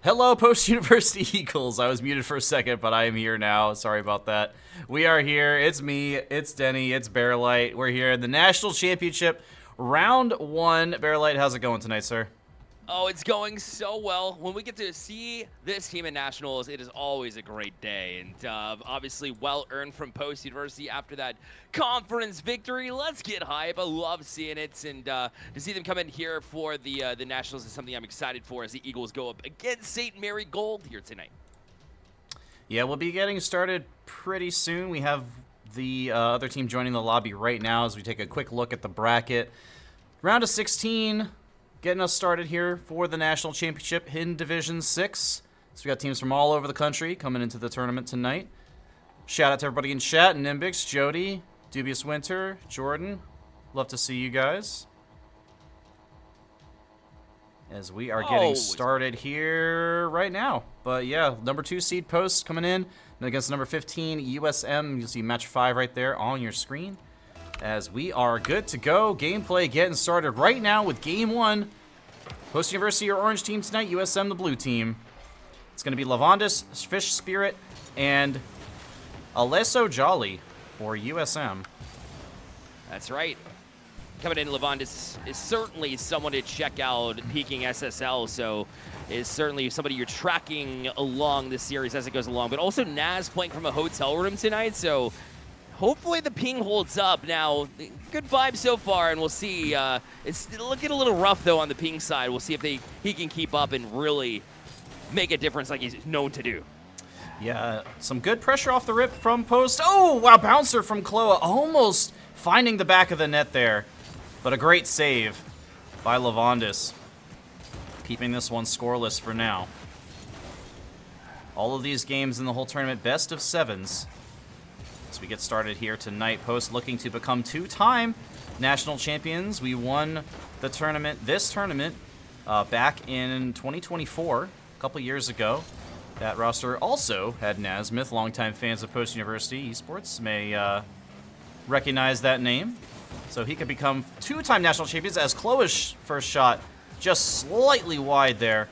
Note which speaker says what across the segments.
Speaker 1: Hello, post-university Eagles. I was muted for a second, but I am here now. Sorry about that. We are here. It's me. It's Denny. It's Bearlight. We're here in the National Championship, Round 1. Bearlight, how's it going tonight, sir?
Speaker 2: Oh, it's going so well. When we get to see this team at Nationals, it is always a great day. And obviously well-earned from Post University after that conference victory. Let's get hype. I love seeing it. And to see them come in here for the Nationals is something I'm excited for as the Eagles go up against St. Mary Gold here tonight.
Speaker 1: Yeah, we'll be getting started pretty soon. We have the other team joining the lobby right now as we take a quick look at the bracket. Round of 16. Getting us started here for the National Championship in Division 6. So we got teams from all over the country coming into the tournament tonight. Shout out to everybody in chat, Nimbix, Jody, Dubious Winter, Jordan. Love to see you guys. As we are getting started here right now. But yeah, number 2 seed Post coming in. And against number 15, USM. You'll see match 5 right there on your screen. As we are good to go. Gameplay getting started right now with Game 1. Post University or Orange team tonight. USM the blue team. It's going to be Lavandis, Fish Spirit, and Alesso Jolly for USM.
Speaker 2: That's right. Coming in, Lavandis is certainly someone to check out peaking SSL, so is certainly somebody you're tracking along this series as it goes along. But also Naz playing from a hotel room tonight, so hopefully the ping holds up. Now, good vibes so far, and we'll see. It's looking a little rough, though, on the ping side. We'll see if he can keep up and really make a difference like he's known to do.
Speaker 1: Yeah, some good pressure off the rip from Post. Oh, wow, bouncer from Kloa. Almost finding the back of the net there. But a great save by Lavandis. Keeping this one scoreless for now. All of these games in the whole tournament, best of 7s. As we get started here tonight, Post looking to become 2-time national champions. We won the tournament, back in 2024, a couple years ago. That roster also had Nazmythh. Longtime fans of Post University Esports may recognize that name. So he could become 2-time national champions as Kloa's first shot just slightly wide there.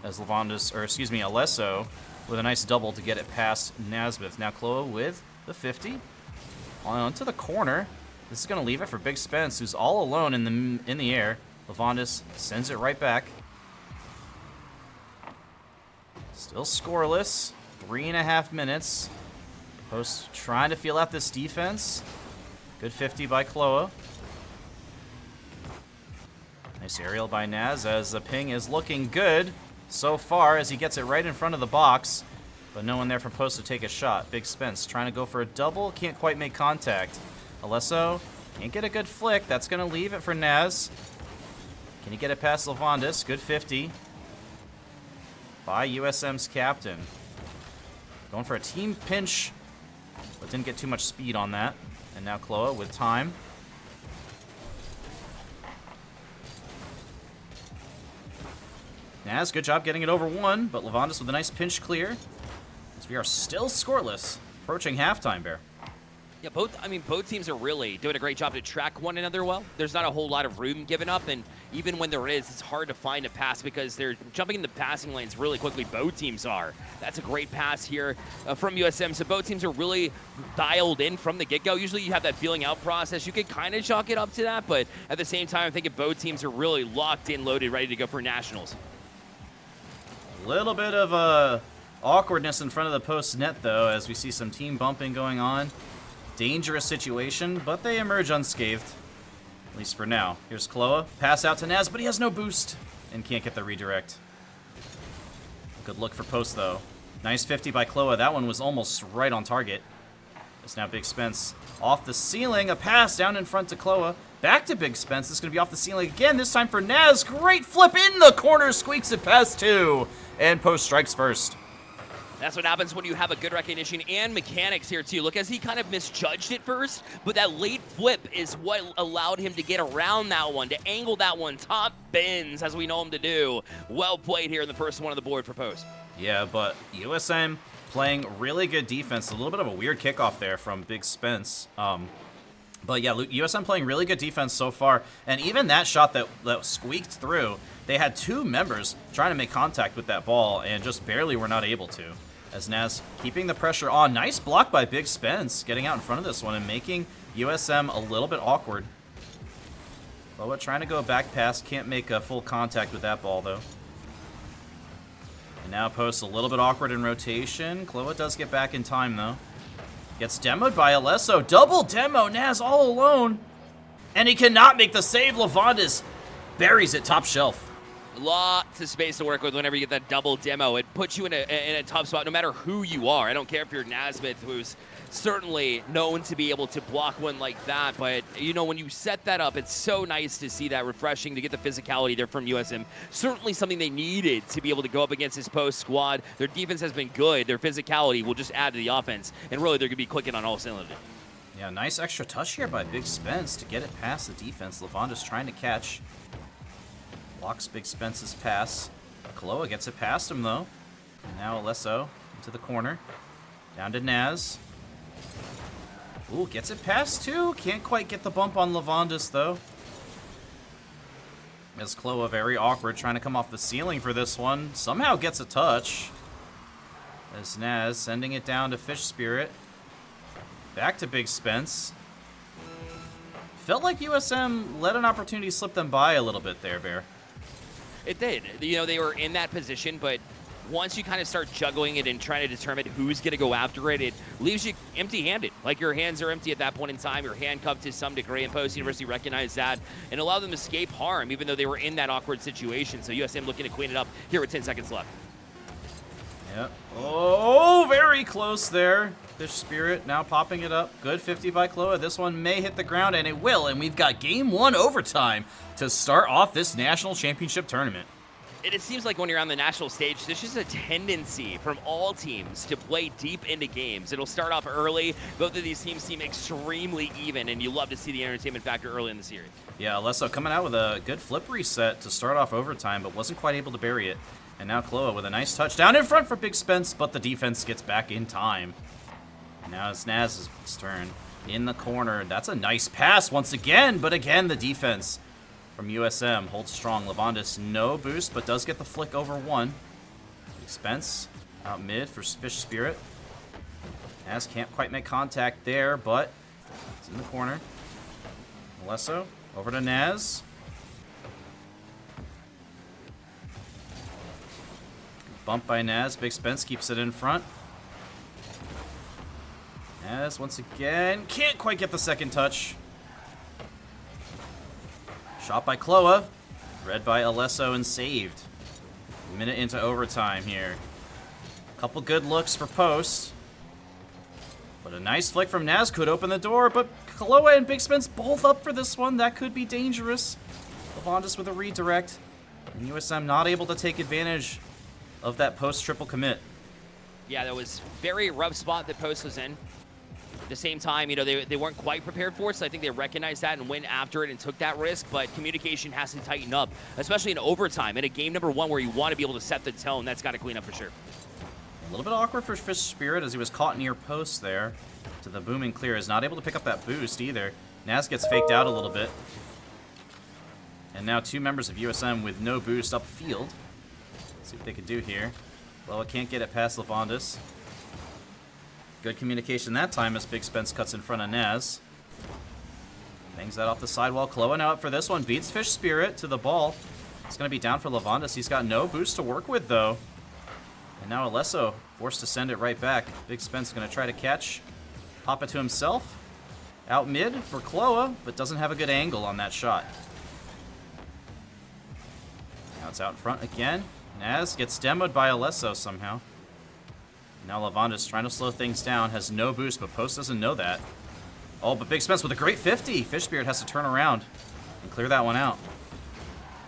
Speaker 1: As Alesso with a nice double to get it past Nazmythh. Now Kloa with the 50. Onto the corner. This is going to leave it for BigSpence, who's all alone in the air. Lavandis sends it right back. Still scoreless. 3.5 minutes. Post trying to feel out this defense. Good 50 by Kloa. Nice aerial by Naz as the ping is looking good so far as he gets it right in front of the box, but no one there for Post to take a shot. BigSpence trying to go for a double, can't quite make contact. Alesso can't get a good flick. That's going to leave it for Naz. Can he get it past Lavandis? Good 50 by USM's captain. Going for a team pinch, but didn't get too much speed on that. And now Kloa with time. Naz, good job getting it over 1, but Lavandis with a nice pinch clear. As we are still scoreless, approaching halftime, Bear.
Speaker 2: Yeah, both teams are really doing a great job to track one another well. There's not a whole lot of room given up, and even when there is, it's hard to find a pass because they're jumping in the passing lanes really quickly. Both teams are. That's a great pass here from USM. So both teams are really dialed in from the get-go. Usually you have that feeling out process. You could kind of chalk it up to that, but at the same time, I think both teams are really locked in, loaded, ready to go for Nationals.
Speaker 1: A little bit of awkwardness in front of the post net, though, as we see some team bumping going on. Dangerous situation, but they emerge unscathed, at least for now. Here's Kloa. Pass out to Naz, but he has no boost and can't get the redirect. Good look for Post, though. Nice 50 by Kloa. That one was almost right on target. It's now BigSpence off the ceiling. A pass down in front to Kloa. Back to BigSpence. This is going to be off the ceiling again, this time for Naz. Great flip in the corner. Squeaks it past 2. And Post strikes first.
Speaker 2: That's what happens when you have a good recognition and mechanics here, too. Look, as he kind of misjudged it first, but that late flip is what allowed him to get around that one, to angle that one, top bins, as we know him to do. Well played here in the first one on the board for Post.
Speaker 1: Yeah, but USM playing really good defense. A little bit of a weird kickoff there from BigSpence. But yeah, USM playing really good defense so far. And even that shot that squeaked through, they had 2 members trying to make contact with that ball and just barely were not able to. As Naz keeping the pressure on. Nice block by BigSpence, getting out in front of this one and making USM a little bit awkward. Kloa trying to go back pass, can't make a full contact with that ball though. And now Post a little bit awkward in rotation. Kloa does get back in time though. Gets demoed by Alesso. Double demo, Naz all alone. And he cannot make the save. Lavandis buries it top shelf.
Speaker 2: Lots of space to work with whenever you get that double demo. It puts you in a tough spot no matter who you are. I don't care if you're Nazmythh, who's certainly known to be able to block one like that, but you know, when you set that up, it's so nice to see that, refreshing to get the physicality there from USM. Certainly something they needed to be able to go up against this Post squad. Their defense has been good. Their physicality will just add to the offense, and really they're going to be clicking on all cylinders.
Speaker 1: Yeah, nice extra touch here by BigSpence to get it past the defense. Lavandis trying to catch. Blocks BigSpence's pass. Kloa gets it past him though. And now Alesso into the corner. Down to Naz. Ooh, gets it past too. Can't quite get the bump on Lavandis though. As Kloa very awkward trying to come off the ceiling for this one. Somehow gets a touch. As Naz sending it down to Fish Spirit. Back to BigSpence. Felt like USM let an opportunity slip them by a little bit there, Bear.
Speaker 2: It did. You know, they were in that position, but once you kind of start juggling it and trying to determine who's going to go after it, it leaves you empty-handed. Like, your hands are empty at that point in time. You're handcuffed to some degree, and Post University recognized that and allowed them to escape harm, even though they were in that awkward situation. So USM looking to clean it up here with 10 seconds left.
Speaker 1: Yep. Oh, very close there. Fish Spirit now popping it up. Good 50 by Kloa. This one may hit the ground, and it will. And we've got game 1 overtime to start off this national championship tournament.
Speaker 2: It seems like when you're on the national stage, there's just a tendency from all teams to play deep into games. It'll start off early. Both of these teams seem extremely even, and you love to see the entertainment factor early in the series. Yeah,
Speaker 1: Alesso coming out with a good flip reset to start off overtime, but wasn't quite able to bury it. And now Kloa with a nice touchdown in front for BigSpence, but the defense gets back in time. Now it's Naz's turn in the corner. That's a nice pass once again, but again, the defense from USM holds strong. Lavandis, no boost, but does get the flick over one. BigSpence out mid for Fish Spirit. Naz can't quite make contact there, but it's in the corner. Alesso over to Naz. Bump by Naz. BigSpence keeps it in front. Naz once again can't quite get the second touch. Shot by Kloa. Read by Alesso and saved. A minute into overtime here. Couple good looks for Post. But a nice flick from Naz could open the door, but Kloa and BigSpence both up for this one. That could be dangerous. Lavandis with a redirect. And USM not able to take advantage of that Post triple commit.
Speaker 2: Yeah, that was very rough spot that Post was in. At the same time, you know, they weren't quite prepared for it, so I think they recognized that and went after it and took that risk, but communication has to tighten up, especially in overtime. In a game number 1 where you want to be able to set the tone, that's got to clean up for sure.
Speaker 1: A little bit awkward for Fish Spirit as he was caught near Post there. To the booming clear, is not able to pick up that boost either. Naz gets faked out a little bit. And now 2 members of USM with no boost upfield. Let's see what they can do here. Kloa can't get it past Lavandis. Good communication that time as BigSpence cuts in front of Naz. Bangs that off the sidewall. Kloa now up for this one. Beats Fish Spirit to the ball. It's going to be down for Lavandis. He's got no boost to work with, though. And now Alesso forced to send it right back. BigSpence going to try to catch. Pop it to himself. Out mid for Kloa, but doesn't have a good angle on that shot. Now it's out in front again. Naz gets demoed by Alesso somehow. Now Lavandis trying to slow things down. Has no boost, but Post doesn't know that. Oh, but BigSpence with a great 50. Fish Spirit has to turn around and clear that one out.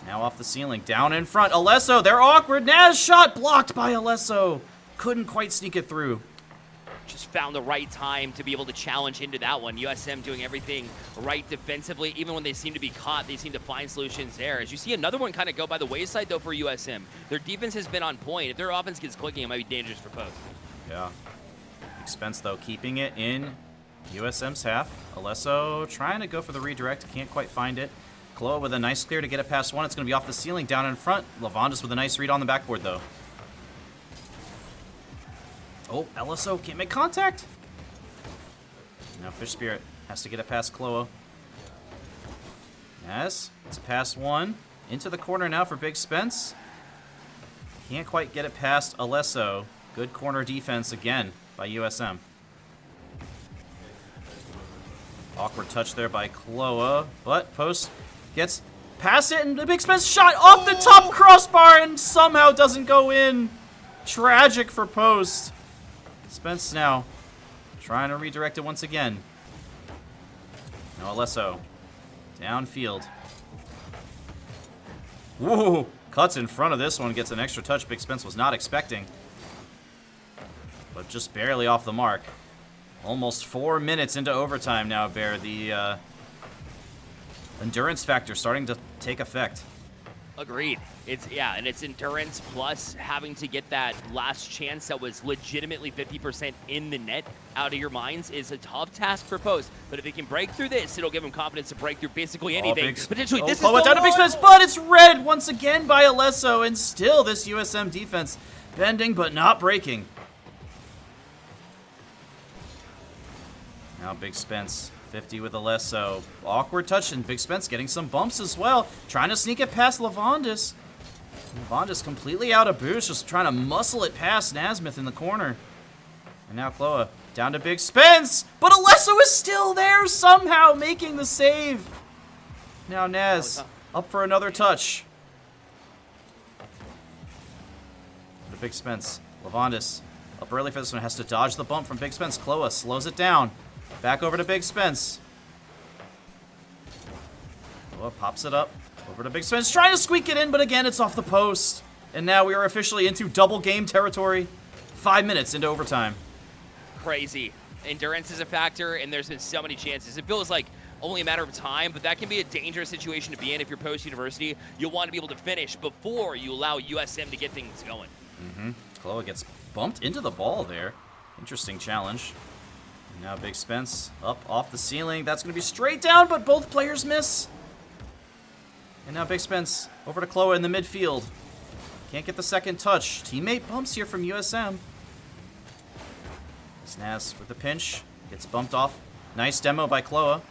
Speaker 1: Now off the ceiling. Down in front. Alesso, they're awkward. Naz shot blocked by Alesso. Couldn't quite sneak it through.
Speaker 2: Just found the right time to be able to challenge into that one. USM doing everything right defensively. Even when they seem to be caught, they seem to find solutions there. As you see another one kind of go by the wayside, though, for USM. Their defense has been on point. If their offense gets clicking, it might be dangerous for Post.
Speaker 1: Yeah. BigSpence, though, keeping it in USM's half. Alesso trying to go for the redirect. Can't quite find it. Kloa with a nice clear to get it past one. It's going to be off the ceiling down in front. Lavandis with a nice read on the backboard, though. Oh, Alesso can't make contact. Now Fish Spirit has to get it past Kloa. Yes, it's past one. Into the corner now for BigSpence. Can't quite get it past Alesso. Good corner defense again by USM. Awkward touch there by Kloa, but Post gets past it, and the BigSpence shot off the top crossbar and somehow doesn't go in. Tragic for Post. Spence now trying to redirect it once again. Now Alesso downfield. Whoa! Cuts in front of this one, gets an extra touch BigSpence was not expecting. But just barely off the mark. Almost 4 minutes into overtime now, Bear. The endurance factor starting to take effect.
Speaker 2: Agreed. And it's endurance plus having to get that last chance that was legitimately 50% in the net out of your minds is a tough task for Post. But if they can break through this, it'll give them confidence to break through basically anything. Potentially, this is the
Speaker 1: down to BigSpence, but it's read once again by Alesso, and still this USM defense bending but not breaking. Now BigSpence, 50 with Alesso. Awkward touch, and BigSpence getting some bumps as well. Trying to sneak it past Lavandis. Lavandis completely out of boost, just trying to muscle it past Nazmythh in the corner. And now Kloa down to BigSpence, but Alesso is still there somehow, making the save. Now Naz up for another touch. The BigSpence, Lavandis up early for this one, has to dodge the bump from BigSpence. Kloa slows it down. Back over to BigSpence. Kloa pops it up. Over to BigSpence, trying to squeak it in, but again, it's off the post. And now we are officially into double game territory. 5 minutes into overtime.
Speaker 2: Crazy. Endurance is a factor, and there's been so many chances. It feels like only a matter of time, but that can be a dangerous situation to be in if you're post-university. You'll want to be able to finish before you allow USM to get things going.
Speaker 1: Kloa gets bumped into the ball there. Interesting challenge. And now BigSpence up off the ceiling. That's going to be straight down, but both players miss. And now BigSpence over to Kloa in the midfield. Can't get the second touch. Teammate bumps here from USM. Naz with the pinch. Gets bumped off. Nice demo by Kloa.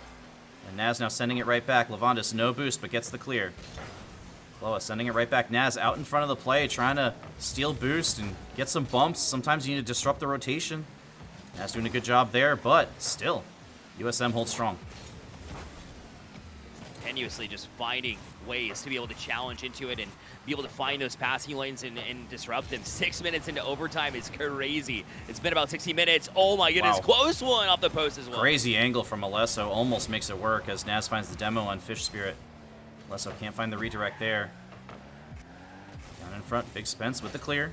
Speaker 1: And Naz now sending it right back. Lavandis no boost, but gets the clear. Kloa sending it right back. Naz out in front of the play, trying to steal boost and get some bumps. Sometimes you need to disrupt the rotation. Naz doing a good job there, but still, USM holds strong.
Speaker 2: Continuously just finding ways to be able to challenge into it and be able to find those passing lanes and disrupt them. 6 minutes into overtime is crazy. It's been about 60 minutes. Oh my goodness,
Speaker 1: wow.
Speaker 2: Close one off the post as well.
Speaker 1: Crazy angle from Alesso, almost makes it work as Naz finds the demo on Fish Spirit. Alesso can't find the redirect there. Down in front, BigSpence with the clear.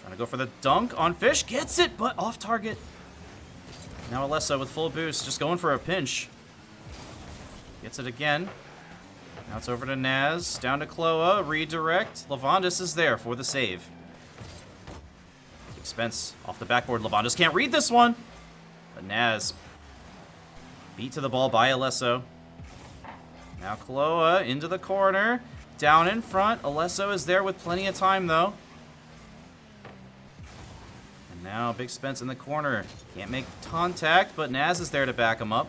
Speaker 1: Trying to go for the dunk on Fish, gets it, but off target. Now Alesso with full boost, just going for a pinch. Gets it again. Now it's over to Naz, down to Kloa, redirect. Lavandis is there for the save. BigSpence off the backboard. Lavandis can't read this one. But Naz beat to the ball by Alesso. Now Kloa into the corner, down in front. Alesso is there with plenty of time though. And now BigSpence in the corner. Can't make contact, but Naz is there to back him up.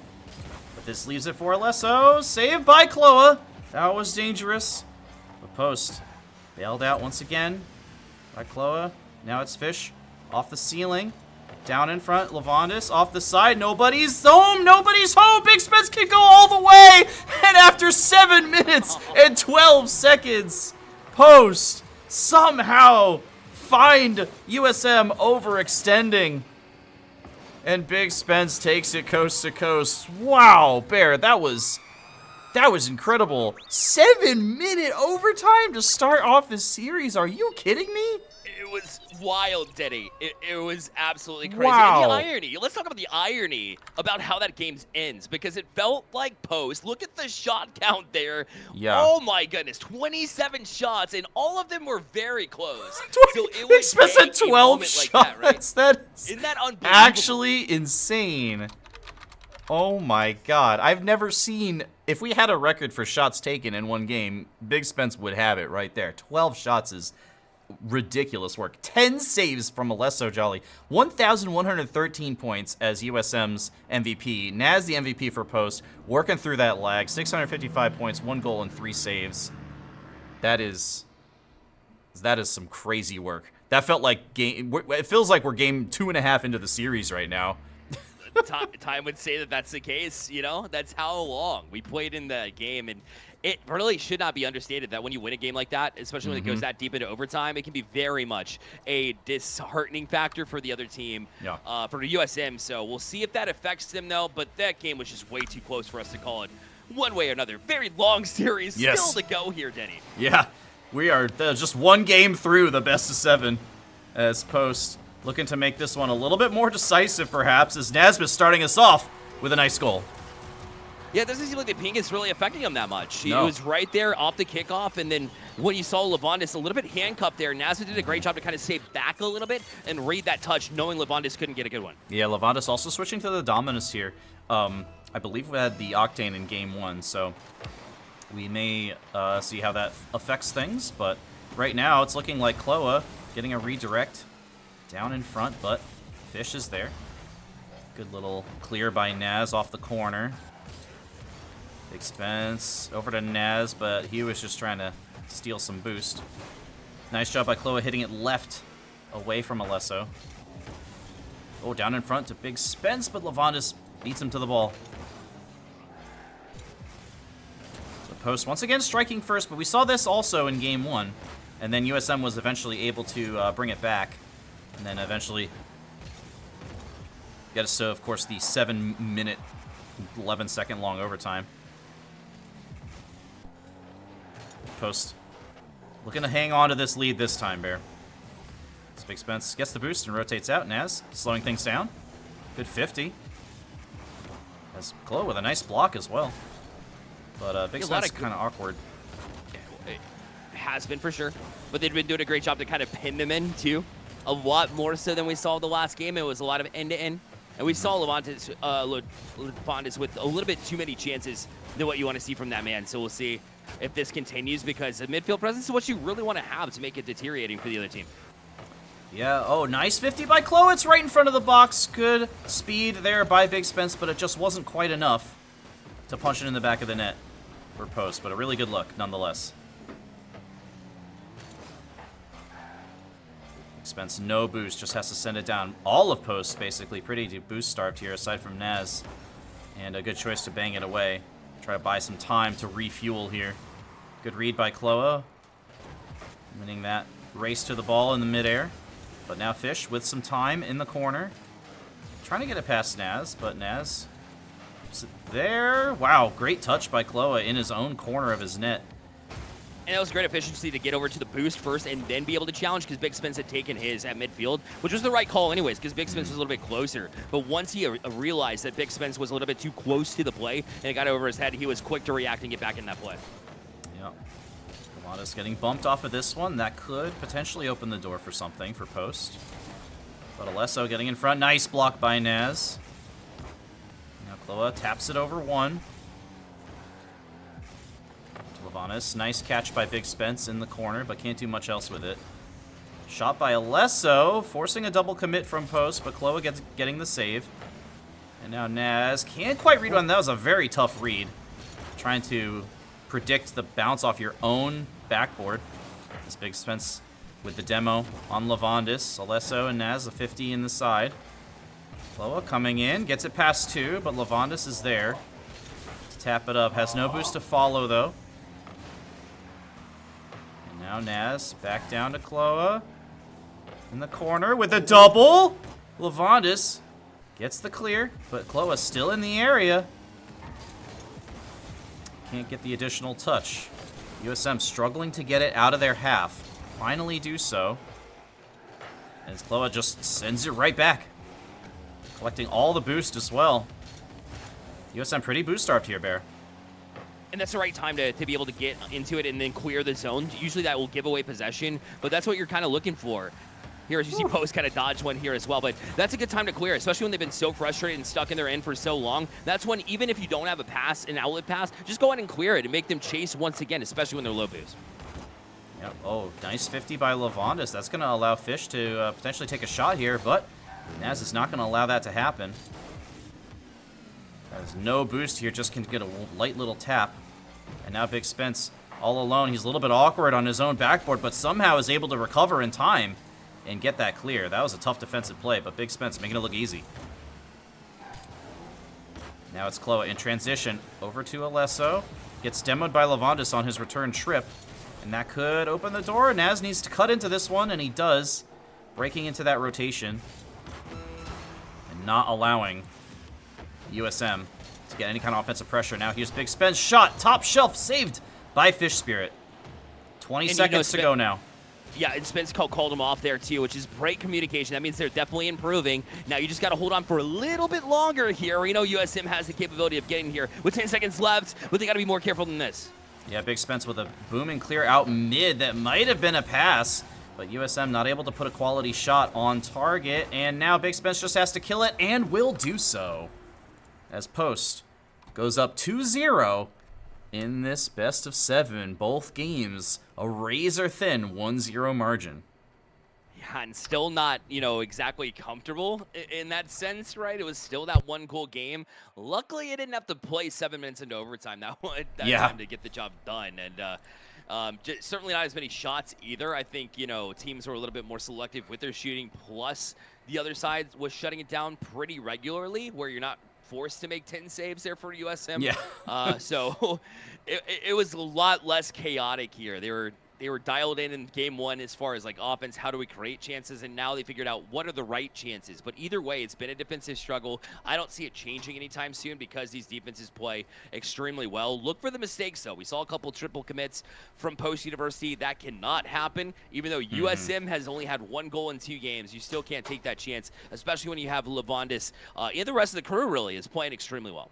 Speaker 1: But this leaves it for Alesso. Saved by Kloa. That was dangerous. The post bailed out once again by Kloa. Now it's Fish off the ceiling. Down in front, Lavandis off the side. Nobody's home. Nobody's home. BigSpence can go all the way. And after 7 minutes and 12 seconds, Post somehow find USM overextending. And BigSpence takes it coast to coast. Wow, Bear, that was incredible. 7 minute overtime to start off this series. Are you kidding me?
Speaker 2: was wild, Denny. It was absolutely crazy.
Speaker 1: Wow.
Speaker 2: And the irony, let's talk about the irony about how that game ends, because it felt like post. Look at the shot count there.
Speaker 1: Yeah.
Speaker 2: Oh my goodness, 27 shots, and all of them were very close. So it would
Speaker 1: BigSpence
Speaker 2: take
Speaker 1: at 12 shots.
Speaker 2: like that, right?
Speaker 1: That's
Speaker 2: Isn't that unbelievable?
Speaker 1: actually insane. Oh my god. I've never seen... If we had a record for shots taken in one game, BigSpence would have it right there. 12 shots is ridiculous work. 10 saves from Alesso Jolly. 1,113 points as USM's MVP. Naz the MVP for post. Working through that lag. 655 points, 1 goal, and 3 saves. That is some crazy work. That felt like game... It feels like we're game 2.5 into the series right now.
Speaker 2: Time would say that that's the case, you know? That's how long we played in the game, and it really should not be understated that when you win a game like that, especially when it goes that deep into overtime, it can be very much a disheartening factor for the other team, for the USM. So we'll see if that affects them, though, but that game was just way too close for us to call it one way or another. Very long series still to go here, Denny.
Speaker 1: Yeah, we are just one game through the best of 7 as post. Looking to make this one a little bit more decisive, perhaps, as Nazmythh starting us off with a nice goal.
Speaker 2: Yeah, it doesn't seem like the ping is really affecting him that much.
Speaker 1: No.
Speaker 2: He was right there off the kickoff, and then when you saw Lavandis a little bit handcuffed there, Nazmythth did a great job to kind of stay back a little bit and read that touch, knowing Lavandis couldn't get a good one. Yeah,
Speaker 1: Lavandis also switching to the Dominus here. I believe we had the Octane in game 1, so we may see how that affects things, but right now it's looking like Kloa getting a redirect down in front, but Fish is there. Good little clear by Naz off the corner. BigSpence over to Naz, but he was just trying to steal some boost. Nice job by Kloa hitting it left away from Alesso. Oh, down in front to BigSpence, but Lavandis beats him to the ball. So post once again striking first, but we saw this also in game 1. And then USM was eventually able to bring it back. And then eventually get us to, of course, the 7-minute, 11-second long overtime. Post looking to hang on to this lead this time, Bear. As BigSpence gets the boost and rotates out. Naz slowing things down. Good 50. As Kloa with a nice block as well. But BigSpence kind of awkward.
Speaker 2: It has been for sure. But they've been doing a great job to kind of pin them in, too. A lot more so than we saw the last game. It was a lot of end-to-end. And we saw Lavandis with a little bit too many chances than what you want to see from that man. So we'll see if this continues, because the midfield presence is what you really want to have to make it deteriorating for the other team.
Speaker 1: Yeah, oh, nice 50 by Kloa. It's right in front of the box. Good speed there by BigSpence, but it just wasn't quite enough to punch it in the back of the net for post. But a really good look, nonetheless. BigSpence, no boost, just has to send it down. All of post, basically, pretty boost starved here, aside from Naz. And a good choice to bang it away. Try to buy some time to refuel here. Good read by Kloa. Winning that race to the ball in the midair. But now Fish with some time in the corner. Trying to get it past Naz, but Naz is there. Wow, great touch by Kloa in his own corner of his net.
Speaker 2: And that was great efficiency to get over to the boost first and then be able to challenge, because BigSpence had taken his at midfield, which was the right call anyways, because BigSpence was a little bit closer. But once he realized that BigSpence was a little bit too close to the play and it got over his head, he was quick to react and get back in that play.
Speaker 1: Yep. Lavandis getting bumped off of this one. That could potentially open the door for something for post. But Alesso getting in front. Nice block by Naz. Now Kloa taps it over one. Lavandis, nice catch by BigSpence in the corner, but can't do much else with it. Shot by Alesso, forcing a double commit from post, but Kloa getting the save. And now Naz can't quite read one. That was a very tough read. Trying to predict the bounce off your own backboard. This BigSpence with the demo on Lavandis. Alesso and Naz, a 50 in the side. Kloa coming in, gets it past 2, but Lavandis is there to tap it up. Has no boost to follow, though. Now Naz back down to Kloa in the corner with a double. Lavandis gets the clear, but Kloa's still in the area. Can't get the additional touch. USM struggling to get it out of their half. Finally do so. As Kloa just sends it right back. Collecting all the boost as well. USM pretty boost starved here, Bear.
Speaker 2: And that's the right time to be able to get into it and then clear the zone. Usually that will give away possession, but that's what you're kind of looking for. Here, as you see Post kind of dodge one here as well, but that's a good time to clear, especially when they've been so frustrated and stuck in their end for so long. That's when, even if you don't have a pass, an outlet pass, just go ahead and clear it and make them chase once again, especially when they're low boost.
Speaker 1: Yep. Oh, nice 50 by Lavandis. That's going to allow Fish to potentially take a shot here, but Naz is not going to allow that to happen. There's no boost here, just can get a light little tap. And now BigSpence all alone. He's a little bit awkward on his own backboard, but somehow is able to recover in time and get that clear. That was a tough defensive play, but BigSpence making it look easy. Now it's Kloa in transition over to Alesso. Gets demoed by Lavandis on his return trip, and that could open the door. Naz needs to cut into this one, and he does, breaking into that rotation and not allowing USM to get any kind of offensive pressure. Now here's BigSpence shot, top shelf, saved by Fish Spirit. 20 seconds to go now.
Speaker 2: Yeah, and Spence called him off there too, which is great communication. That means they're definitely improving. Now you just got to hold on for a little bit longer here. We know USM has the capability of getting here with 10 seconds left, but they got to be more careful than this.
Speaker 1: Yeah, BigSpence with a booming clear out mid that might have been a pass, but USM not able to put a quality shot on target, and now BigSpence just has to kill it and will do so. As Post goes up 2-0 in this best of 7, both games a razor-thin 1-0 margin.
Speaker 2: Yeah, and still not, exactly comfortable in that sense, right? It was still that one-goal game. Luckily, it didn't have to play 7 minutes into overtime that time to get the job done. And certainly not as many shots either. I think, teams were a little bit more selective with their shooting, plus the other side was shutting it down pretty regularly, where you're not forced to make 10 saves there for USM.
Speaker 1: Yeah.
Speaker 2: So it was a lot less chaotic here. They were dialed in game 1 as far as like offense, how do we create chances, and now they figured out what are the right chances. But either way, it's been a defensive struggle. I don't see it changing anytime soon because these defenses play extremely well. Look for the mistakes though. We saw a couple triple commits from Post University. That cannot happen. Even though USM has only had 1 goal in 2 games, you still can't take that chance, especially when you have Lavandis and the rest of the crew really is playing extremely well.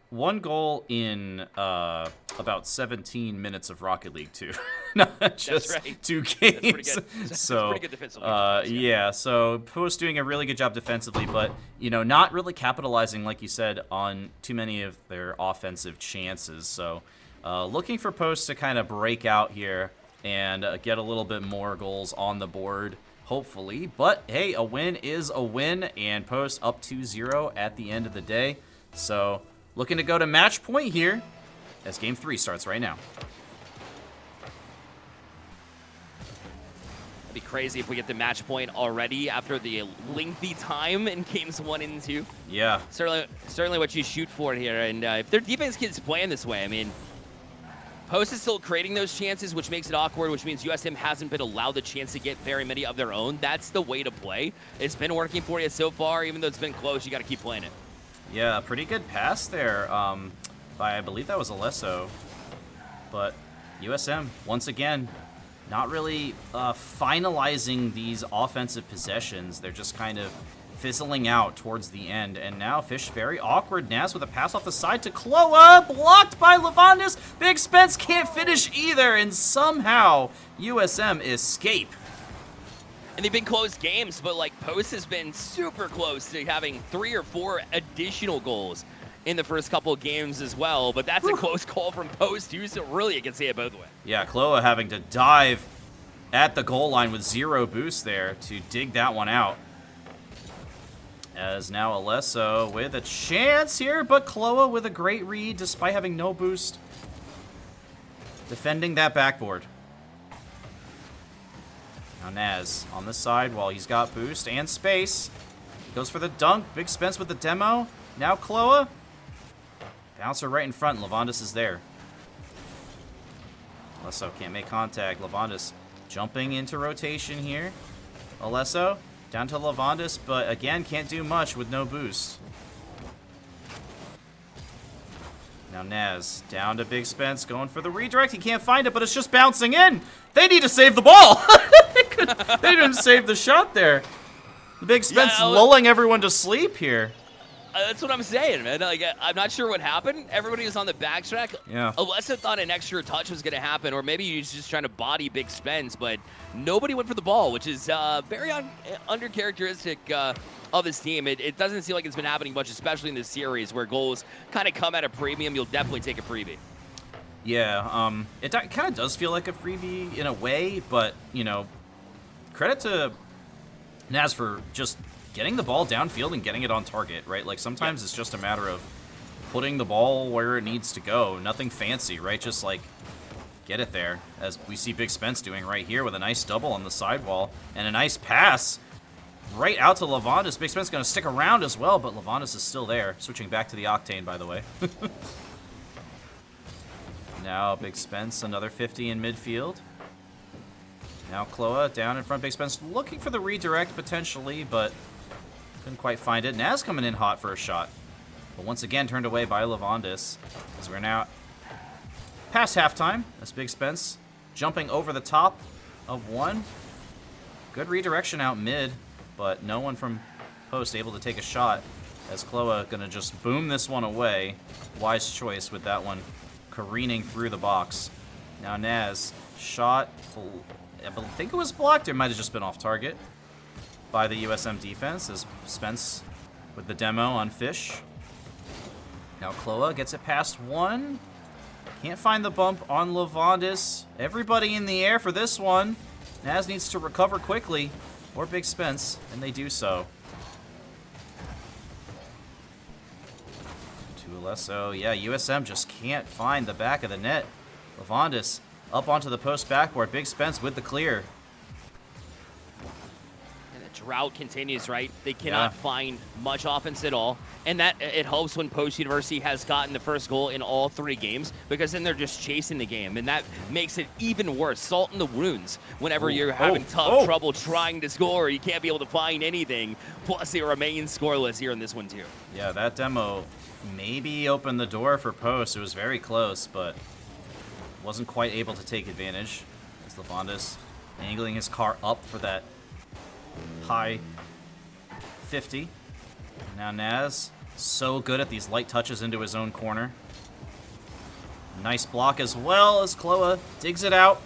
Speaker 1: 1 goal in about 17 minutes of Rocket League, too. Not just
Speaker 2: right.
Speaker 1: 2 games.
Speaker 2: That's pretty good.
Speaker 1: So,
Speaker 2: pretty good defensively.
Speaker 1: yeah, so Post doing a really good job defensively, but, not really capitalizing, like you said, on too many of their offensive chances. So, looking for Post to kind of break out here and get a little bit more goals on the board, hopefully. But, hey, a win is a win, and Post up 2-0 at the end of the day. So, looking to go to match point here as game 3 starts right now.
Speaker 2: It'd be crazy if we get the match point already after the lengthy time in games 1 and 2.
Speaker 1: Yeah.
Speaker 2: Certainly what you shoot for here. And if their defense keeps playing this way, I mean, Post is still creating those chances, which makes it awkward, which means USM hasn't been allowed the chance to get very many of their own. That's the way to play. It's been working for you so far. Even though it's been close, you got to keep playing it.
Speaker 1: Yeah, pretty good pass there by, I believe that was Alesso. But USM, once again, not really finalizing these offensive possessions. They're just kind of fizzling out towards the end. And now Fish very awkward. Naz with a pass off the side to Kloa, blocked by Lavandis. BigSpence can't finish either, and somehow USM escape.
Speaker 2: And they've been close games, but like Post has been super close to having 3 or 4 additional goals in the first couple of games as well. But that's a close call from Post too, so really you can say it both ways.
Speaker 1: Yeah, Kloa having to dive at the goal line with 0 boost there to dig that one out. As now Alesso with a chance here, but Kloa with a great read despite having no boost. Defending that backboard. Now Naz on the side while he's got boost and space. Goes for the dunk. BigSpence with the demo. Now Kloa. Bouncer right in front. Lavandis is there. Alesso can't make contact. Lavandis jumping into rotation here. Alesso down to Lavandis, but again can't do much with no boost. Now Naz down to BigSpence, going for the redirect. He can't find it, but it's just bouncing in. They need to save the ball. They didn't save the shot there. BigSpence lulling everyone to sleep here.
Speaker 2: That's what I'm saying, man. Like, I'm not sure what happened. Everybody was on the backtrack.
Speaker 1: Yeah.
Speaker 2: Alessa thought an extra touch was going to happen, or maybe he was just trying to body BigSpence, but nobody went for the ball, which is very under-characteristic of his team. It doesn't seem like it's been happening much, especially in this series where goals kind of come at a premium. You'll definitely take a freebie.
Speaker 1: Yeah, it kind of does feel like a freebie in a way, but, you know, credit to Naz for just getting the ball downfield and getting it on target, right? Like, sometimes it's just a matter of putting the ball where it needs to go. Nothing fancy, right? Just, like, get it there, as we see BigSpence doing right here with a nice double on the sidewall and a nice pass right out to Lavandis. BigSpence going to stick around as well, but Lavandis is still there. Switching back to the Octane, by the way. Now BigSpence, another 50 in midfield. Now Kloa down in front. BigSpence looking for the redirect potentially, but couldn't quite find it. Naz coming in hot for a shot, but once again turned away by Lavandis, as we're now past halftime. As BigSpence jumping over the top of one. Good redirection out mid, but no one from post able to take a shot, as Kloa gonna just boom this one away. Wise choice with that one careening through the box. Now Naz shot, I think it was blocked, it might have just been off target by the USM defense, as Spence with the demo on Fish. Now Kloa gets it past one. Can't find the bump on Lavandis. Everybody in the air for this one. Naz needs to recover quickly, or BigSpence, and they do so. To Alesso. Yeah, USM just can't find the back of the net. Lavandis up onto the post backboard. BigSpence with the clear.
Speaker 2: Drought continues, right? They cannot find much offense at all, and that it helps when Post University has gotten the first goal in all 3 games, because then they're just chasing the game, and that makes it even worse. Salt in the wounds whenever you're having tough trouble trying to score. You can't be able to find anything, plus they remain scoreless here in this one too.
Speaker 1: Yeah, that demo maybe opened the door for Post. It was very close, but wasn't quite able to take advantage, as Lavandis angling his car up for that high 50. Now Naz, so good at these light touches into his own corner. Nice block as well, as Kloa digs it out.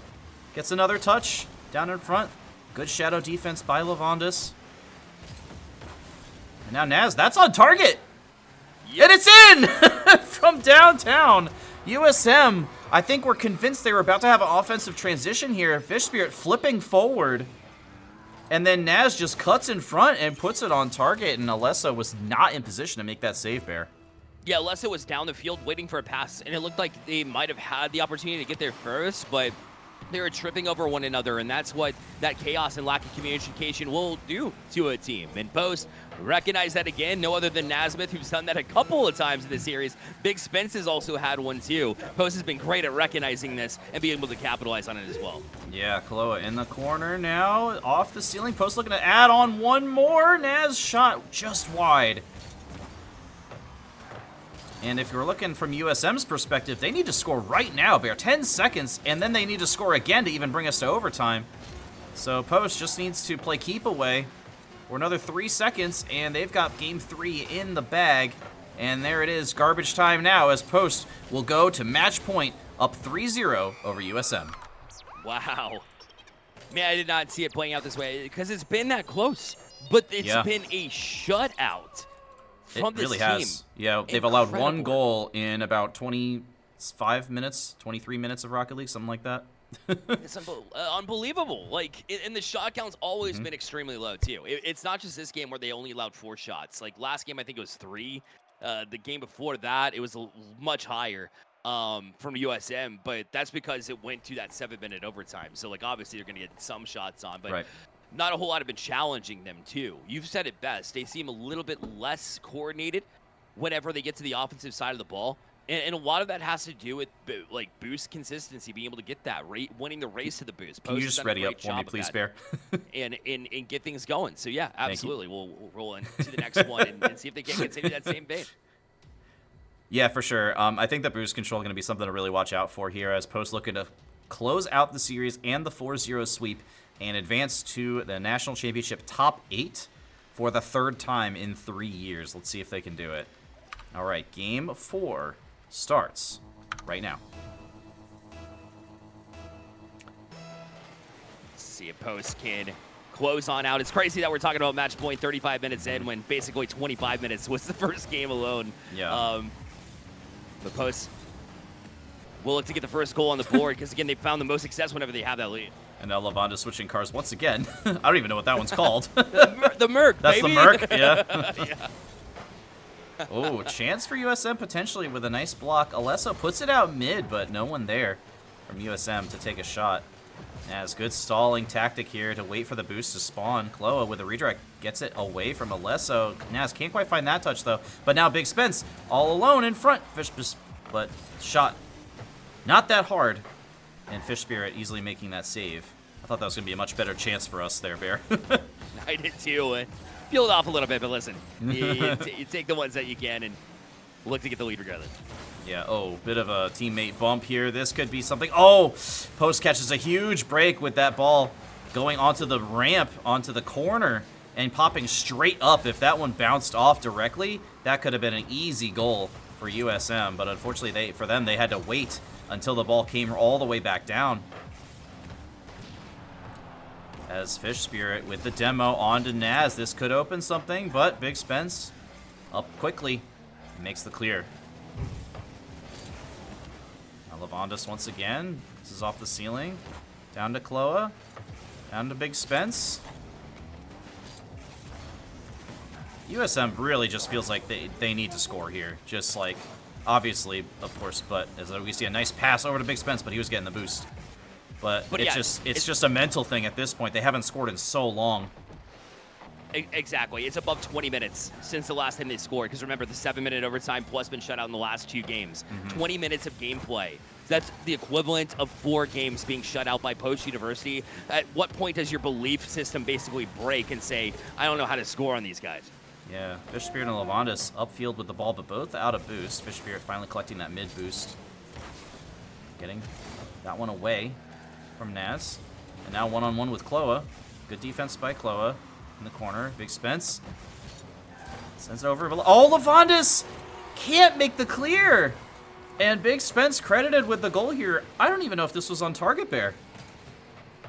Speaker 1: Gets another touch down in front. Good shadow defense by Lavandis. And now Naz, that's on target! Yep. And it's in! From downtown. USM, I think we're convinced they were about to have an offensive transition here. Fish Spirit flipping forward. And then Naz just cuts in front and puts it on target, and Alesso was not in position to make that save, Bear.
Speaker 2: Yeah, Alesso was down the field waiting for a pass, and it looked like they might have had the opportunity to get there first, but they were tripping over one another, and that's what that chaos and lack of communication will do to a team. And Post recognize that again, no other than Nazmythh, who's done that a couple of times in the series. BigSpence has also had one too. Post has been great at recognizing this and being able to capitalize on it as well. Yeah,
Speaker 1: Kloa in the corner now, off the ceiling. Post looking to add on one more. Naz shot just wide. And if you're looking from USM's perspective, they need to score right now, Bear. 10 seconds, and then they need to score again to even bring us to overtime. So Post just needs to play keep away for another 3 seconds, and they've got game 3 in the bag. And there it is, garbage time now, as Post will go to match point, up 3-0 over USM.
Speaker 2: Wow. Man, I did not see it playing out this way, because it's been that close. But it's been a shutout. From this
Speaker 1: really
Speaker 2: team.
Speaker 1: Has. Yeah, they've allowed one goal in about 25 minutes, 23 minutes of Rocket League, something like that.
Speaker 2: It's unbelievable. Like, and the shot count's always been extremely low, too. It's not just this game where they only allowed 4 shots. Like, last game, I think it was 3. The game before that, it was much higher from USM, but that's because it went to that 7-minute overtime. So, like, obviously, they're going to get some shots on, but not a whole lot have been challenging them, too. You've said it best. They seem a little bit less coordinated whenever they get to the offensive side of the ball. And a lot of that has to do with, like, boost consistency, being able to get that, winning the race to the boost.
Speaker 1: Can you just ready up for me, please, Bear?
Speaker 2: and get things going. So, yeah, absolutely. We'll roll into the next one and see if they can continue that same vein.
Speaker 1: Yeah, for sure. I think that boost control is going to be something to really watch out for here, as Post looking to close out the series and the 4-0 sweep and advance to the National Championship top 8 for the 3rd time in 3 years. Let's see if they can do it. All right, game 4 starts right now.
Speaker 2: See a post kid close on out. It's crazy that we're talking about match point 35 minutes in when basically 25 minutes was the first game alone.
Speaker 1: Yeah.
Speaker 2: The post will look to get the first goal on the board because, again, they found the most success whenever they have that lead.
Speaker 1: And now Lavonda switching cars once again. I don't even know what that one's called.
Speaker 2: The Merc,
Speaker 1: That's
Speaker 2: baby.
Speaker 1: the Merc, yeah.
Speaker 2: Yeah.
Speaker 1: Oh, chance for USM potentially with a nice block. Alesso puts it out mid, but no one there from USM to take a shot. As good stalling tactic here to wait for the boost to spawn. Kloa with a redirect gets it away from Alesso. Naz can't quite find that touch though. But now BigSpence all alone in front. But shot not that hard. And Fish Spirit easily making that save. I thought that was going to be a much better chance for us there, Bear.
Speaker 2: I did too. Peeled off a little bit, but listen, you take the ones that you can and look to get the lead regardless.
Speaker 1: Yeah, oh, bit of a teammate bump here. This could be something. Oh, Post catches a huge break with that ball going onto the ramp, onto the corner, and popping straight up. If that one bounced off directly, that could have been an easy goal for USM. But unfortunately, for them, they had to wait until the ball came all the way back down. As Fish Spirit with the demo onto Naz. This could open something, but BigSpence up quickly makes the clear. Lavonda once again. This is off the ceiling. Down to Kloa. Down to BigSpence. USM really just feels like they need to score here. Just like, obviously, of course, but as we see a nice pass over to BigSpence, but he was getting the boost. But
Speaker 2: yeah,
Speaker 1: it's just a mental thing at this point. They haven't scored in so long.
Speaker 2: Exactly. It's above 20 minutes since the last time they scored. Because remember, the 7-minute overtime plus been shut out in the last 2 games. 20 minutes of gameplay. That's the equivalent of 4 games being shut out by Post University. At what point does your belief system basically break and say, I don't know how to score on these guys?
Speaker 1: Yeah, Fish Spirit and Lavonda upfield with the ball, but both out of boost. Fish Spirit finally collecting that mid boost. Getting that one away from Naz. And now one-on-one with Kloa. Good defense by Kloa. In the corner, BigSpence sends it over. Oh, Lavonda can't make the clear, and BigSpence credited with the goal here. I don't even know if this was on target, Bear.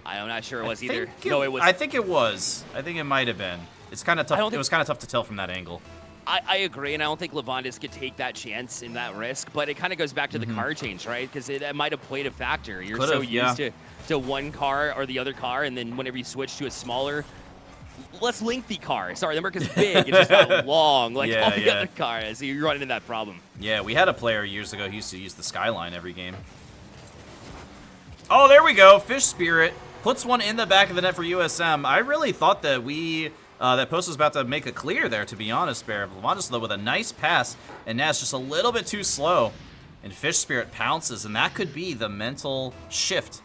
Speaker 2: I'm not sure it was either.
Speaker 1: No, it was. I think it was. I think it might have been. It's kind of tough. It was kind of tough to tell from that angle.
Speaker 2: I agree, and I don't think Lavonda could take that chance and that risk. But it kind of goes back to the car change, right? Because it might have played a factor. You're so used to one car or the other car, and then whenever you switch to a smaller, less lengthy car. Sorry, the Merc is big. It's just not long like all the other cars. So you're running into that problem.
Speaker 1: Yeah, we had a player years ago who used to use the Skyline every game. Oh, there we go. Fish Spirit puts one in the back of the net for USM. I really thought that that Post was about to make a clear there, to be honest, Bear. Lavonda, though, with a nice pass, and Naz just a little bit too slow. And Fish Spirit pounces, and that could be the mental shift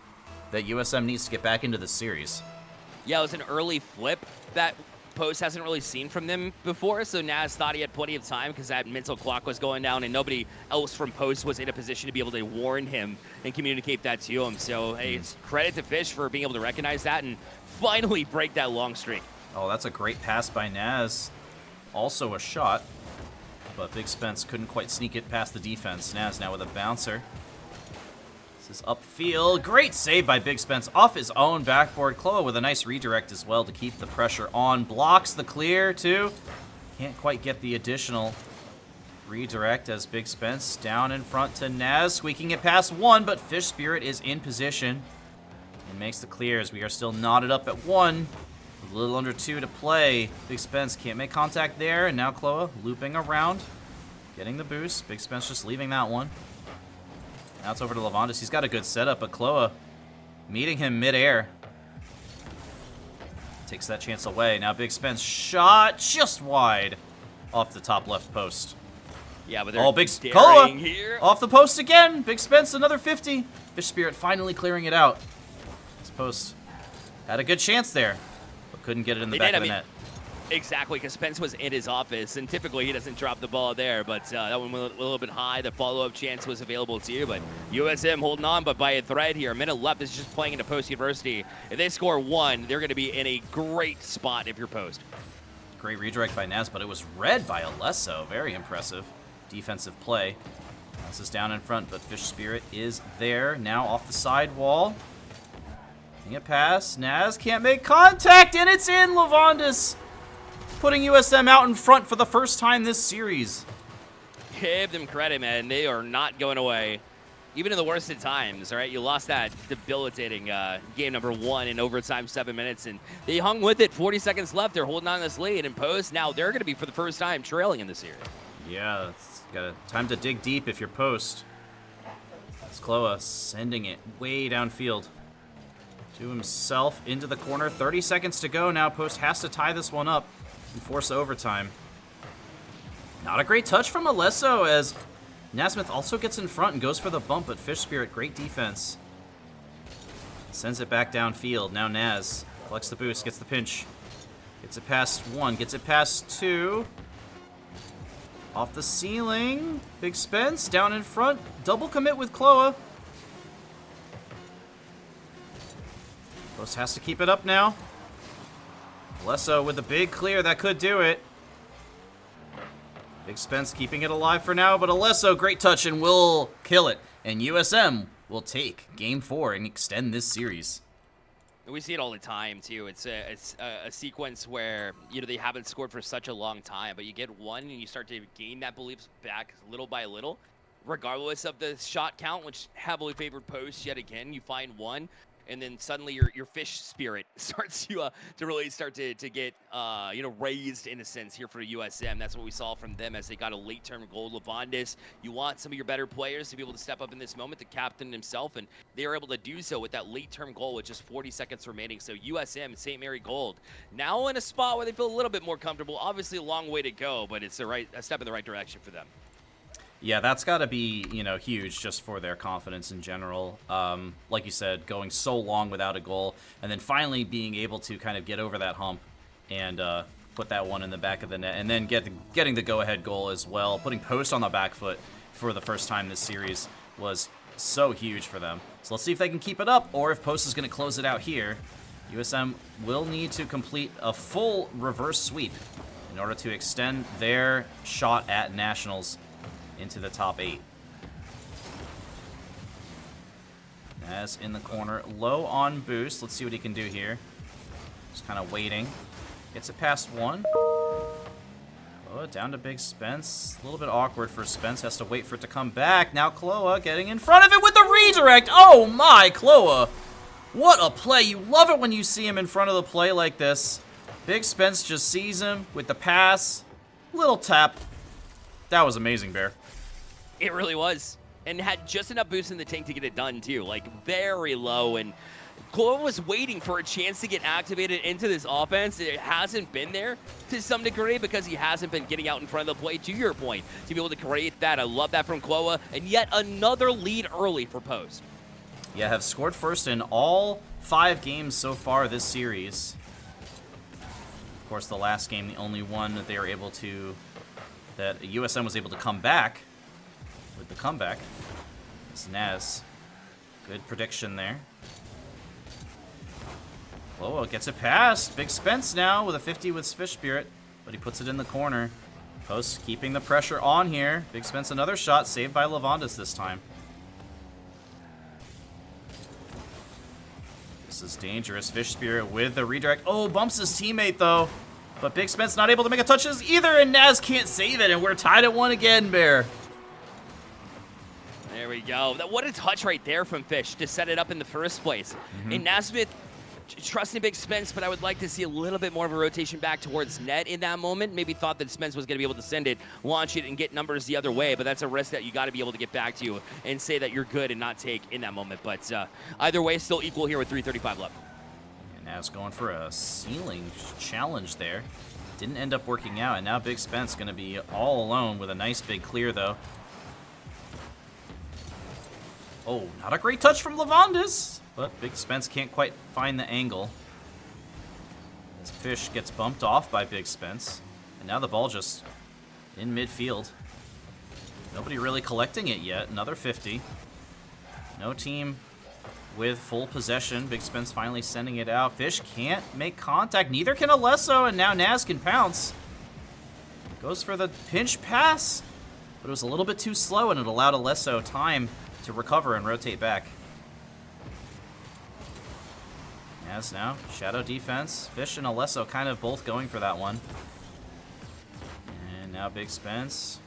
Speaker 1: that USM needs to get back into the series.
Speaker 2: Yeah, it was an early flip that Post hasn't really seen from them before, so Naz thought he had plenty of time because that mental clock was going down and nobody else from Post was in a position to be able to warn him and communicate that to him. So, hey, it's credit to Fish for being able to recognize that and finally break that long streak. Oh,
Speaker 1: that's a great pass by Naz. Also a shot, but BigSpence couldn't quite sneak it past the defense. Naz now with a bouncer. This is upfield. Great save by BigSpence off his own backboard. Kloa with a nice redirect as well to keep the pressure on. Blocks the clear, too. Can't quite get the additional redirect as BigSpence down in front to Naz. Squeaking it past one, but Fish Spirit is in position and makes the clear as we are still knotted up at 1. A little under 2 to play. BigSpence can't make contact there, and now Kloa looping around, getting the boost. BigSpence just leaving that one. Now it's over to Lavonda. He's got a good setup, but Kloa meeting him midair. Takes that chance away. Now BigSpence shot just wide off the top left post.
Speaker 2: Yeah, but they're
Speaker 1: Kloa
Speaker 2: here.
Speaker 1: Off the post again. BigSpence another 50. Fish Spirit finally clearing it out. This post had a good chance there, but couldn't get it in the back of the net.
Speaker 2: Exactly, because Spence was in his office, and typically he doesn't drop the ball there, but that one went a little bit high. The follow-up chance was available to you, but USM holding on, but by a thread here. A minute left. This is just playing into Post University. If they score 1, they're going to be in a great spot if you're Post.
Speaker 1: great redirect by Naz, but it was read by Alesso. Very impressive defensive play. Naz is down in front, but Fish Spirit is there. Now off the side wall. Getting it past. Naz can't make contact, and it's in. Lavandis putting USM out in front for the first time this series.
Speaker 2: Give them credit, man. They are not going away. Even in the worst of times, right? You lost that debilitating game number 1 in overtime, 7 minutes, and they hung with it. 40 seconds left. They're holding on to this lead in post. Now they're going to be, for the first time, trailing in this series.
Speaker 1: Yeah, it's got time to dig deep if you're post. It's Kloa sending it way downfield to himself into the corner. 30 seconds to go now. Post has to tie this one up and force overtime. Not a great touch from Alesso as Nazmythh also gets in front and goes for the bump, but Fish Spirit, great defense. Sends it back downfield. Now Naz collects the boost, gets the pinch. Gets it past 1, gets it past 2. Off the ceiling. BigSpence down in front. Double commit with Kloa. Post has to keep it up now. Alesso with the big clear, that could do it. BigSpence keeping it alive for now, but Alesso, great touch and will kill it. And USM will take Game 4 and extend this series.
Speaker 2: We see it all the time, too. It's a sequence where, you know, they haven't scored for such a long time, but you get one and you start to gain that belief back little by little. Regardless of the shot count, which heavily favored post yet again, you find one, and then suddenly your Fish Spirit starts to really start to get you know, raised in a sense here for USM. That's what we saw from them as they got a late term goal. Lavandis, you want some of your better players to be able to step up in this moment, the captain himself, and they were able to do so with that late term goal with just 40 seconds remaining. So USM, St. Mary Gold, now in a spot where they feel a little bit more comfortable. Obviously a long way to go, but it's a step in the right direction for them.
Speaker 1: Yeah, that's got to be, you know, huge just for their confidence in general. Like you said, going so long without a goal, and then finally being able to kind of get over that hump and put that one in the back of the net, and then getting the go-ahead goal as well. Putting post on the back foot for the first time this series was so huge for them. So let's see if they can keep it up, or if post is going to close it out here. USM will need to complete a full reverse sweep in order to extend their shot at Nationals into the top 8. Naz in the corner, low on boost. Let's see what he can do here. Just kind of waiting. Gets it past 1. Oh, down to BigSpence. A little bit awkward for Spence. Has to wait for it to come back. Now Kloa getting in front of it with the redirect. Oh my, Kloa. What a play. You love it when you see him in front of the play like this. BigSpence just sees him with the pass. Little tap. That was amazing, Bear.
Speaker 2: It really was. And had just enough boost in the tank to get it done, too. Like, very low. And Kloa was waiting for a chance to get activated into this offense. It hasn't been there to some degree because he hasn't been getting out in front of the play, to your point, to be able to create that. I love that from Kloa. And yet another lead early for post.
Speaker 1: Yeah, have scored first in all 5 games so far this series. Of course, the last game, the only one that they were able to... that USM was able to come back with the comeback. It's Naz. Good prediction there. Kloa gets it past. BigSpence now with a 50 with Fish Spirit, but he puts it in the corner. Post keeping the pressure on here. BigSpence another shot, saved by Lavandis this time. This is dangerous. Fish Spirit with the redirect. Oh, bumps his teammate though. But BigSpence not able to make a touches either, and Naz can't save it, and we're tied at 1 again, Bear.
Speaker 2: There we go. What a touch right there from Fish to set it up in the first place. And Nazmythth trusting BigSpence, but I would like to see a little bit more of a rotation back towards net in that moment. Maybe thought that Spence was going to be able to send it, launch it, and get numbers the other way, but that's a risk that you got to be able to get back to and say that you're good and not take in that moment. But either way, still equal here with 3:35 left.
Speaker 1: Naz going for a ceiling challenge there. Didn't end up working out, and now BigSpence going to be all alone with a nice big clear, though. Oh, not a great touch from Lavandis, but BigSpence can't quite find the angle. As Fish gets bumped off by BigSpence, and now the ball just in midfield. Nobody really collecting it yet. Another 50. No team with full possession. BigSpence finally sending it out. Fish can't make contact. Neither can Alesso, and now Naz can pounce. Goes for the pinch pass, but it was a little bit too slow, and it allowed Alesso time to recover and rotate back. Naz now, shadow defense. Fish and Alesso kind of both going for that one. And now BigSpence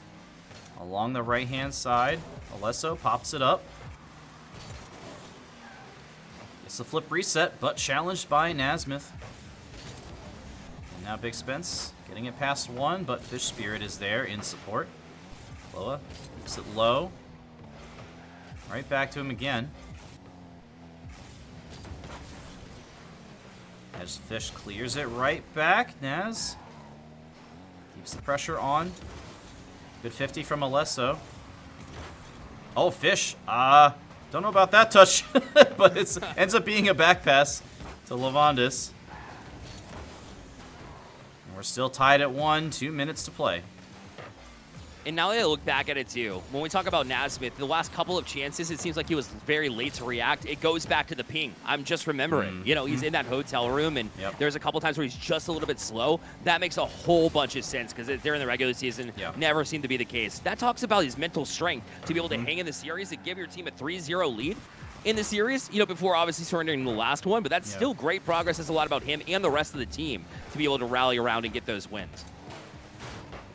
Speaker 1: along the right-hand side. Alesso pops it up. It's a flip reset, but challenged by Nazmythh. And now BigSpence getting it past one, but Fish Spirit is there in support. Kloa keeps it low. Right back to him again. As Fish clears it right back. Naz keeps the pressure on. Good 50 from Alesso. Oh, Fish. Don't know about that touch, but it ends up being a back pass to Lavandis. And we're still tied at 1, 2 minutes to play.
Speaker 2: And now that I look back at it too, when we talk about Nazmythth, the last couple of chances, it seems like he was very late to react. It goes back to the ping. I'm just remembering. You know, he's in that hotel room, and there's a couple times where he's just a little bit slow. That makes a whole bunch of sense because during the regular season, never seemed to be the case. That talks about his mental strength to be able to hang in the series and give your team a 3-0 lead in the series, you know, before obviously surrendering the last one. But that's still great progress. Says a lot about him and the rest of the team to be able to rally around and get those wins.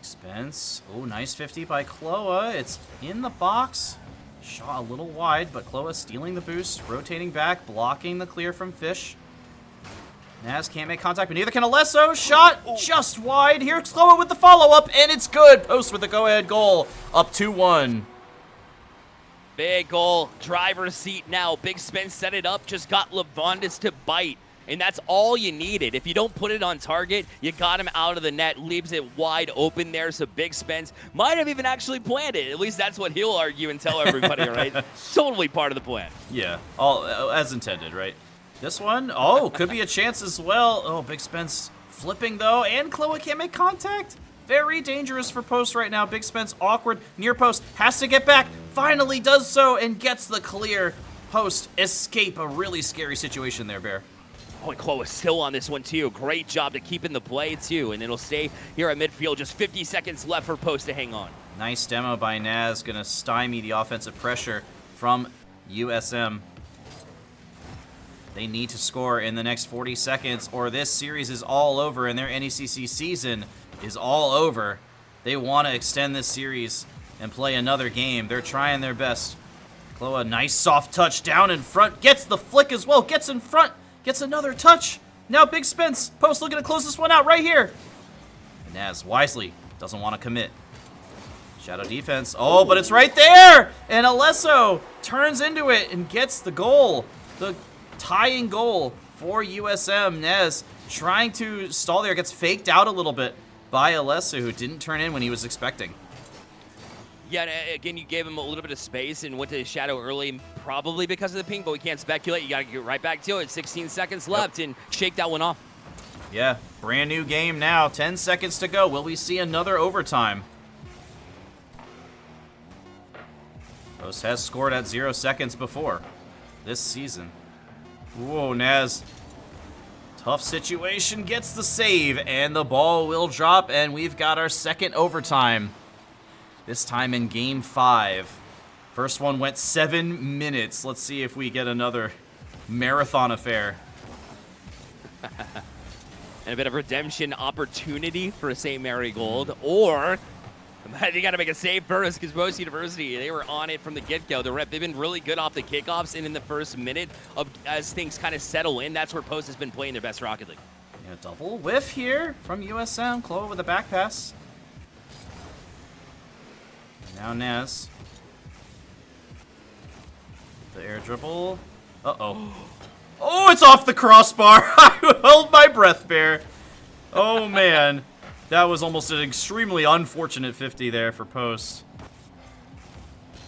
Speaker 1: Spence. Oh, nice 50 by Kloa. It's in the box. Shot a little wide, but Kloa stealing the boost, rotating back, blocking the clear from Fish. Naz can't make contact, but neither can Alesso. Shot just wide. Here's Kloa with the follow-up, and it's good. Post with the go-ahead goal. Up 2-1.
Speaker 2: Big goal. Driver's seat now. BigSpence set it up. Just got Lavandis to bite. And that's all you needed. If you don't put it on target, you got him out of the net, leaves it wide open there, so BigSpence might have even actually planned it. At least that's what he'll argue and tell everybody, right? Totally part of the plan.
Speaker 1: Yeah, all as intended, right? This one, oh, could be a chance as well. Oh, BigSpence flipping, though, and Kloa can't make contact. Very dangerous for post right now. BigSpence awkward, near post, has to get back, finally does so, and gets the clear. Post escape a really scary situation there, Bear.
Speaker 2: Oh, and Kloa still on this one, too. Great job to keep in the play, too. And it'll stay here at midfield. Just 50 seconds left for Post to hang on.
Speaker 1: Nice demo by Naz. Going to stymie the offensive pressure from USM. They need to score in the next 40 seconds, or this series is all over, and their NECC season is all over. They want to extend this series and play another game. They're trying their best. Kloa, nice soft touch down in front. Gets the flick as well. Gets in front. Gets another touch. Now BigSpence. Post looking to close this one out right here. And Naz wisely doesn't want to commit. Shadow defense. Oh, but it's right there. And Alesso turns into it and gets the goal. The tying goal for USM. Naz trying to stall there. Gets faked out a little bit by Alesso, who didn't turn in when he was expecting.
Speaker 2: Yeah, and again, you gave him a little bit of space and went to Shadow early, probably because of the ping, but we can't speculate. You got to get right back to it. 16 seconds left and shake that one off.
Speaker 1: Yeah, brand new game now. 10 seconds to go. Will we see another overtime? Post has scored at 0 seconds before this season. Whoa, Naz. Tough situation, gets the save, and the ball will drop, and we've got our second overtime. This time in Game 5. First one went 7 minutes. Let's see if we get another marathon affair.
Speaker 2: And a bit of redemption opportunity for St. Mary Gold. Or they got to make a save first because Post University, they were on it from the get-go. The rep, they've been really good off the kickoffs, and in the first minute of as things kind of settle in, that's where Post has been playing their best Rocket League.
Speaker 1: Yeah, double whiff here from USM. Kloa with a back pass. Now Naz. The air dribble. Uh-oh. Oh, it's off the crossbar. I held my breath, Bear. Oh, man. That was almost an extremely unfortunate 50 there for Post.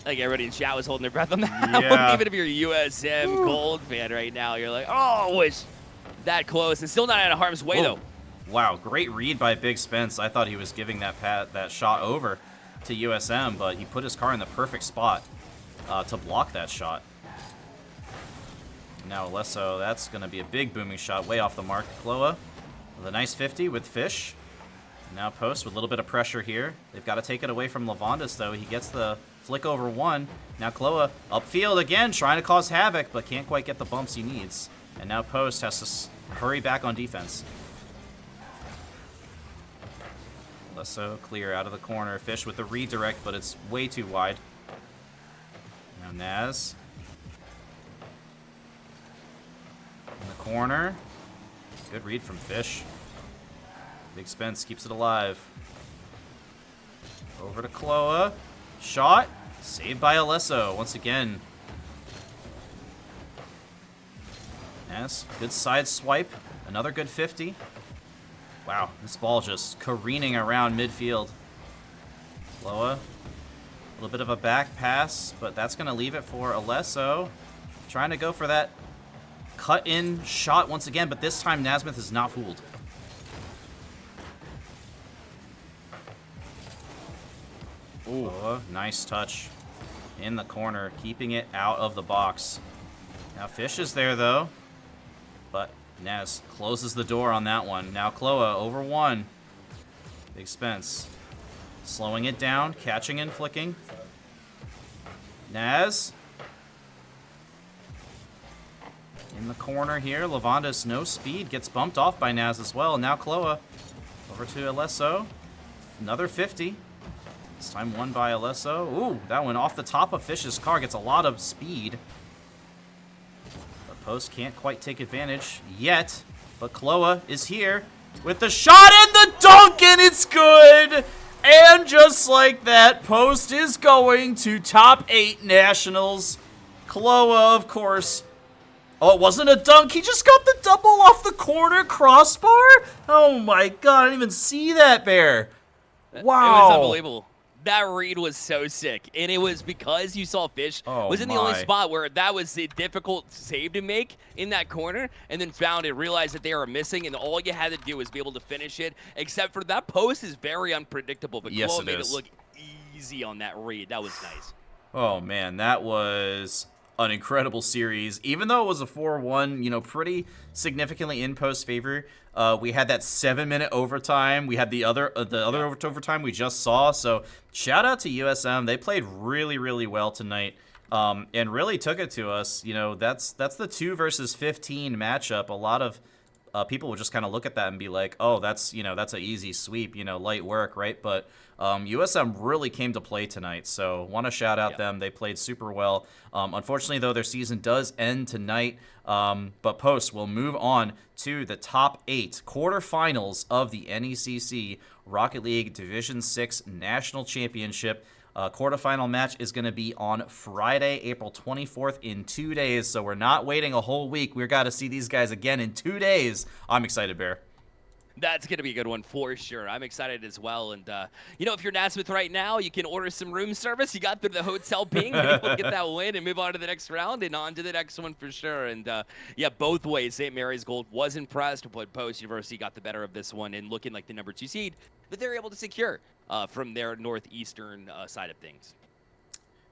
Speaker 2: I think everybody in chat was holding their breath on that one. Even if you're a USM Gold fan right now, you're like, oh, wish that close. And still not out of harm's way, though.
Speaker 1: Wow, great read by BigSpence. I thought he was giving that shot over to USM, but he put his car in the perfect spot to block that shot. now Alesso, that's going to be a big booming shot way off the mark. Kloa with a nice 50 with Fish. Now Post with a little bit of pressure here. They've got to take it away from Lavandis, though. He gets the flick over one. Now Kloa upfield again, trying to cause havoc, but can't quite get the bumps he needs. And now Post has to hurry back on defense. Alesso clear out of the corner. Fish with the redirect, but it's way too wide. Now Naz. In the corner. Good read from Fish. BigSpence keeps it alive. Over to Kloa. Shot. Saved by Alesso once again. Yes, good side swipe. Another good 50. Wow, this ball just careening around midfield. Kloa. A little bit of a back pass, but that's going to leave it for Alesso. Trying to go for that cut-in shot once again, but this time Nazmythh is not fooled. Ooh, nice touch in the corner, keeping it out of the box. Now Fish is there, though, but Naz closes the door on that one. Now Kloa over one. BigSpence slowing it down, catching and flicking. Naz in the corner here. Lavandis, no speed, gets bumped off by Naz as well. Now Kloa over to Alesso. Another 50. This time won by Alesso. Ooh, that one off the top of Fish's car. Gets a lot of speed. But Post can't quite take advantage yet. But Kloa is here with the shot and the dunk, and it's good! And just like that, Post is going to top 8 nationals. Kloa, of course. Oh, it wasn't a dunk. He just got the double off the corner crossbar? Oh my god, I didn't even see that, Bear. Wow.
Speaker 2: It was unbelievable. That read was so sick, and it was because you saw Fish was in the only spot where that was a difficult save to make in that corner, and then found it, realized that they were missing, and all you had to do was be able to finish it, except for that post is very unpredictable, but
Speaker 1: yes,
Speaker 2: Kloa made it look easy on that read. That was nice.
Speaker 1: Oh, man, that was an incredible series. Even though it was a 4-1, you know, pretty significantly in Post favor. We had that 7-minute overtime. We had the other overtime we just saw. So shout out to USM. They played really, really well tonight, and really took it to us. You know, that's the 2 versus 15 matchup. A lot of people will just kind of look at that and be like, oh, that's an easy sweep, light work, right? But USM really came to play tonight, so want to shout out them. They played super well. Unfortunately, though, their season does end tonight, but Post will move on to the top 8 quarterfinals of the NECC Rocket League Division 6 National Championship. Quarterfinal match is going to be on Friday, April 24th in 2 days, so we're not waiting a whole week. We've got to see these guys again in 2 days. I'm excited, Bear.
Speaker 2: That's going to be a good one for sure. I'm excited as well. And, if you're Nazmythth right now, you can order some room service. You got through the hotel ping, been able to get that win and move on to the next round and on to the next one for sure. And, both ways, St. Mary's Gold was impressed, but Post University got the better of this one and looking like the number 2 seed that they're able to secure from their northeastern side of things.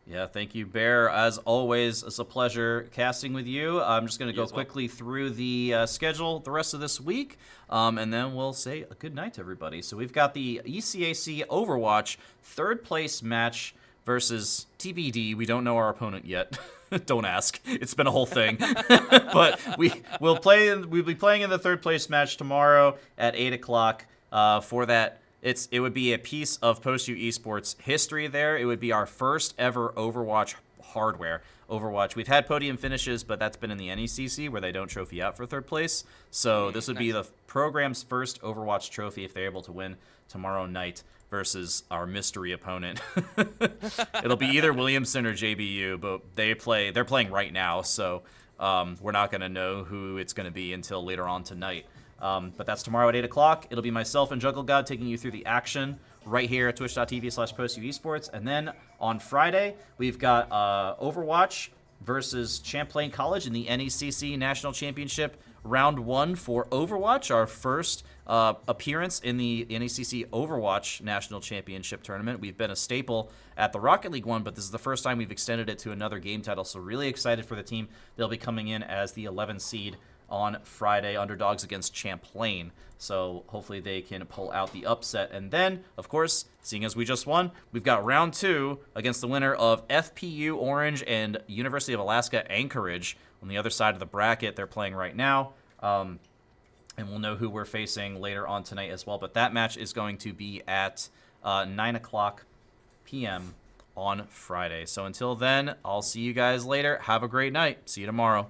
Speaker 1: Yeah, thank you, Bear. As always, it's a pleasure casting with you. I'm just going to go quickly through the schedule the rest of this week, and then we'll say a good night to everybody. So we've got the ECAC Overwatch third place match versus TBD. We don't know our opponent yet. Don't ask. It's been a whole thing. But we'll be playing in the third place match tomorrow at 8 o'clock for that. It would be a piece of Post U Esports history there. It would be our first ever Overwatch hardware. Overwatch. We've had podium finishes, but that's been in the NECC where they don't trophy out for third place. So this would be the program's first Overwatch trophy if they're able to win tomorrow night versus our mystery opponent. It'll be either Williamson or JBU, but they're playing right now, so we're not going to know who it's going to be until later on tonight. But that's tomorrow at 8 o'clock. It'll be myself and Juggle God taking you through the action right here at twitch.tv/PostUEsports. And then on Friday, we've got Overwatch versus Champlain College in the NECC National Championship round 1 for Overwatch, our first appearance in the NECC Overwatch National Championship Tournament. We've been a staple at the Rocket League one, but this is the first time we've extended it to another game title, so really excited for the team. They'll be coming in as the 11 seed on Friday, underdogs against Champlain. So hopefully they can pull out the upset. And then, of course, seeing as we just won, we've got round 2 against the winner of FPU Orange and University of Alaska Anchorage on the other side of the bracket. They're playing right now. And we'll know who we're facing later on tonight as well. But that match is going to be at 9 o'clock p.m. on Friday. So until then, I'll see you guys later. Have a great night. See you tomorrow.